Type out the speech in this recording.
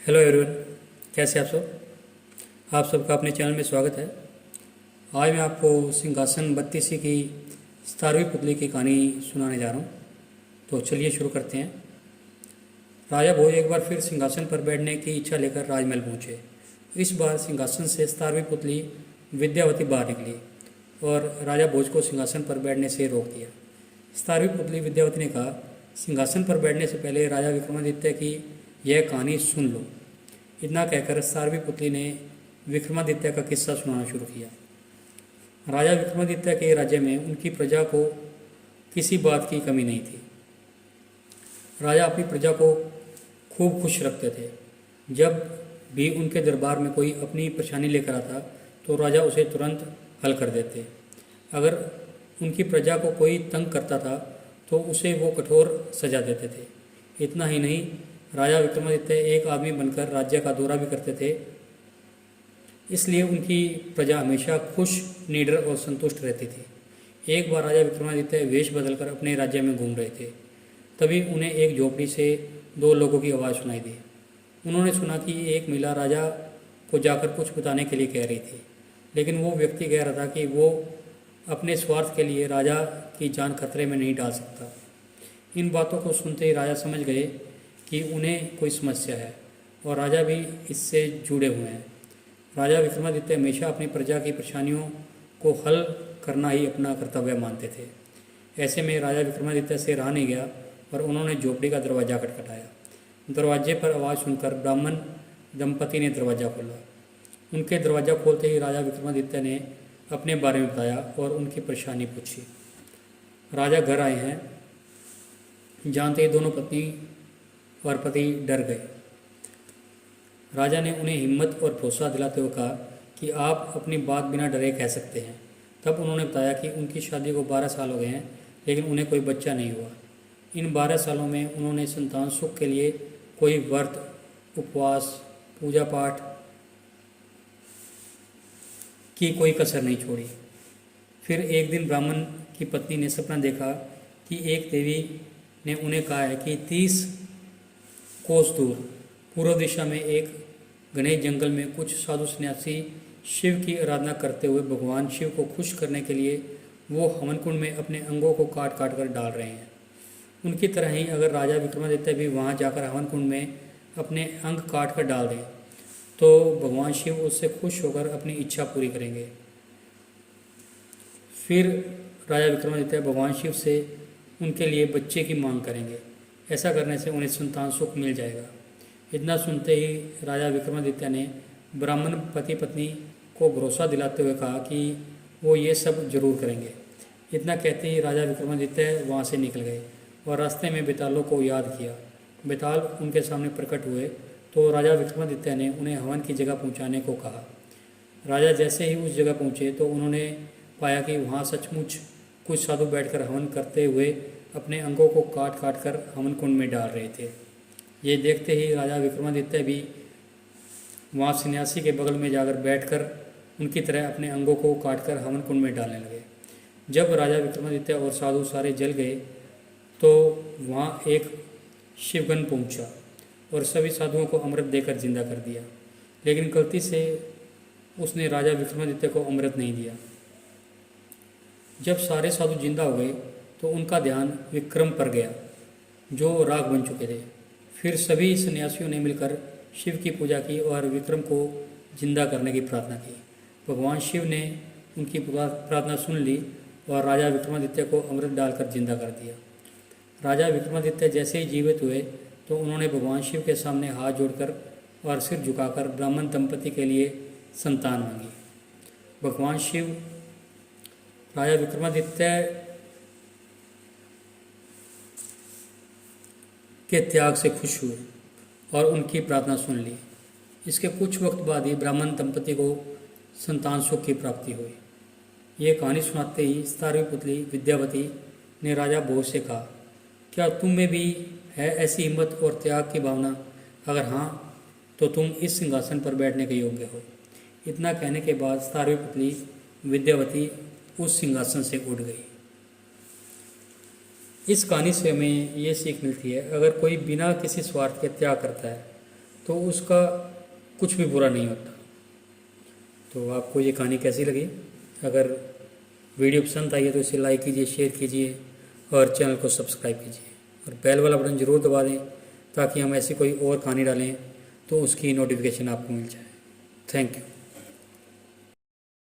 Hello everyone, कैसे आप सब। आप सबका अपने चैनल में स्वागत है। आज मैं आपको सिंहासन बत्तीसी की 17वीं पुतली की कहानी सुनाने जा रहा हूँ। तो चलिए शुरू करते हैं। राजा भोज एक बार फिर सिंहासन पर बैठने की इच्छा लेकर राजमहल पहुँचे। इस बार सिंहासन से 17वीं पुतली विद्यावती बाहर निकली और राजा भोज को सिंहासन पर बैठने से रोक दिया। 17वीं पुतली विद्यावती ने कहा, सिंहासन पर बैठने से पहले राजा विक्रमादित्य की यह कहानी सुन लो। इतना कहकर 17वीं पुतली ने विक्रमादित्य का किस्सा सुनाना शुरू किया। राजा विक्रमादित्य के राज्य में उनकी प्रजा को किसी बात की कमी नहीं थी। राजा अपनी प्रजा को खूब खुश रखते थे। जब भी उनके दरबार में कोई अपनी परेशानी लेकर आता तो राजा उसे तुरंत हल कर देते। अगर उनकी प्रजा को कोई तंग करता था तो उसे वो कठोर सजा देते थे। इतना ही नहीं, राजा विक्रमादित्य एक आदमी बनकर राज्य का दौरा भी करते थे, इसलिए उनकी प्रजा हमेशा खुश, निडर और संतुष्ट रहती थी। एक बार राजा विक्रमादित्य वेश बदलकर अपने राज्य में घूम रहे थे। तभी उन्हें एक झोपड़ी से दो लोगों की आवाज़ सुनाई दी। उन्होंने सुना कि एक महिला राजा को जाकर कुछ बताने के लिए कह रही थी, लेकिन वो व्यक्ति कह रहा था कि वो अपने स्वार्थ के लिए राजा की जान खतरे में नहीं डाल सकता। इन बातों को सुनते ही राजा समझ गए कि उन्हें कोई समस्या है और राजा भी इससे जुड़े हुए हैं। राजा विक्रमादित्य हमेशा अपनी प्रजा की परेशानियों को हल करना ही अपना कर्तव्य मानते थे। ऐसे में राजा विक्रमादित्य से रहा नहीं गया और उन्होंने झोपड़ी का दरवाज़ा खटखटाया। दरवाजे पर आवाज़ सुनकर ब्राह्मण दंपति ने दरवाज़ा खोला। उनके दरवाज़ा खोलते ही राजा विक्रमादित्य ने अपने बारे में बताया और उनकी परेशानी पूछी। राजा घर आए हैं जानते ही दोनों पत्नी और पति डर गए। राजा ने उन्हें हिम्मत और भरोसा दिलाते हुए कहा कि आप अपनी बात बिना डरे कह सकते हैं। तब उन्होंने बताया कि उनकी शादी को 12 साल हो गए हैं, लेकिन उन्हें कोई बच्चा नहीं हुआ। इन 12 सालों में उन्होंने संतान सुख के लिए कोई व्रत, उपवास, पूजा पाठ की कोई कसर नहीं छोड़ी। फिर एक दिन ब्राह्मण की पत्नी ने सपना देखा कि एक देवी ने उन्हें कहा है कि 30 कोस दूर पूर्व दिशा में एक घने जंगल में कुछ साधु सन्यासी शिव की आराधना करते हुए भगवान शिव को खुश करने के लिए वो हवन कुंड में अपने अंगों को काट काट कर डाल रहे हैं। उनकी तरह ही अगर राजा विक्रमादित्य भी वहाँ जाकर हवन कुंड में अपने अंग काट कर डाल दें तो भगवान शिव उससे खुश होकर अपनी इच्छा पूरी करेंगे। फिर राजा विक्रमादित्य भगवान शिव से उनके लिए बच्चे की मांग करेंगे। ऐसा करने से उन्हें संतान सुख मिल जाएगा। इतना सुनते ही राजा विक्रमादित्य ने ब्राह्मण पति पत्नी को भरोसा दिलाते हुए कहा कि वो ये सब जरूर करेंगे। इतना कहते ही राजा विक्रमादित्य वहाँ से निकल गए और रास्ते में बेतालों को याद किया। बेताल उनके सामने प्रकट हुए तो राजा विक्रमादित्य ने उन्हें हवन की जगह पहुँचाने को कहा। राजा जैसे ही उस जगह पहुँचे तो उन्होंने पाया कि वहाँ सचमुच कुछ साधु बैठकर हवन करते हुए अपने अंगों को काट काट कर हवन कुंड में डाल रहे थे। ये देखते ही राजा विक्रमादित्य भी वहाँ सन्यासी के बगल में जाकर बैठकर उनकी तरह अपने अंगों को काटकर हवन कुंड में डालने लगे। जब राजा विक्रमादित्य और साधु सारे जल गए तो वहाँ एक शिवगण पहुँचा और सभी साधुओं को अमृत देकर जिंदा कर दिया, लेकिन गलती से उसने राजा विक्रमादित्य को अमृत नहीं दिया। जब सारे साधु जिंदा हो गए तो उनका ध्यान विक्रम पर गया जो राख बन चुके थे। फिर सभी सन्यासियों ने मिलकर शिव की पूजा की और विक्रम को जिंदा करने की प्रार्थना की। भगवान शिव ने उनकी प्रार्थना सुन ली और राजा विक्रमादित्य को अमृत डालकर जिंदा कर दिया। राजा विक्रमादित्य जैसे ही जीवित हुए तो उन्होंने भगवान शिव के सामने हाथ जोड़कर और सिर झुकाकर ब्राह्मण दंपति के लिए संतान मांगी। भगवान शिव राजा विक्रमादित्य के त्याग से खुश हुए और उनकी प्रार्थना सुन ली। इसके कुछ वक्त बाद ही ब्राह्मण दंपति को संतान सुख की प्राप्ति हुई। ये कहानी सुनाते ही 17वीं पुतली विद्यावती ने राजा भोज से कहा, क्या तुम में भी है ऐसी हिम्मत और त्याग की भावना? अगर हाँ तो तुम इस सिंहासन पर बैठने के योग्य हो। इतना कहने के बाद 17वीं पुतली विद्यावती उस सिंहासन से उठ गई। इस कहानी से हमें ये सीख मिलती है, अगर कोई बिना किसी स्वार्थ के त्याग करता है तो उसका कुछ भी बुरा नहीं होता। तो आपको ये कहानी कैसी लगी? अगर वीडियो पसंद आई है तो इसे लाइक कीजिए, शेयर कीजिए और चैनल को सब्सक्राइब कीजिए और बेल वाला बटन ज़रूर दबा दें ताकि हम ऐसी कोई और कहानी डालें तो उसकी नोटिफिकेशन आपको मिल जाए। Thank you.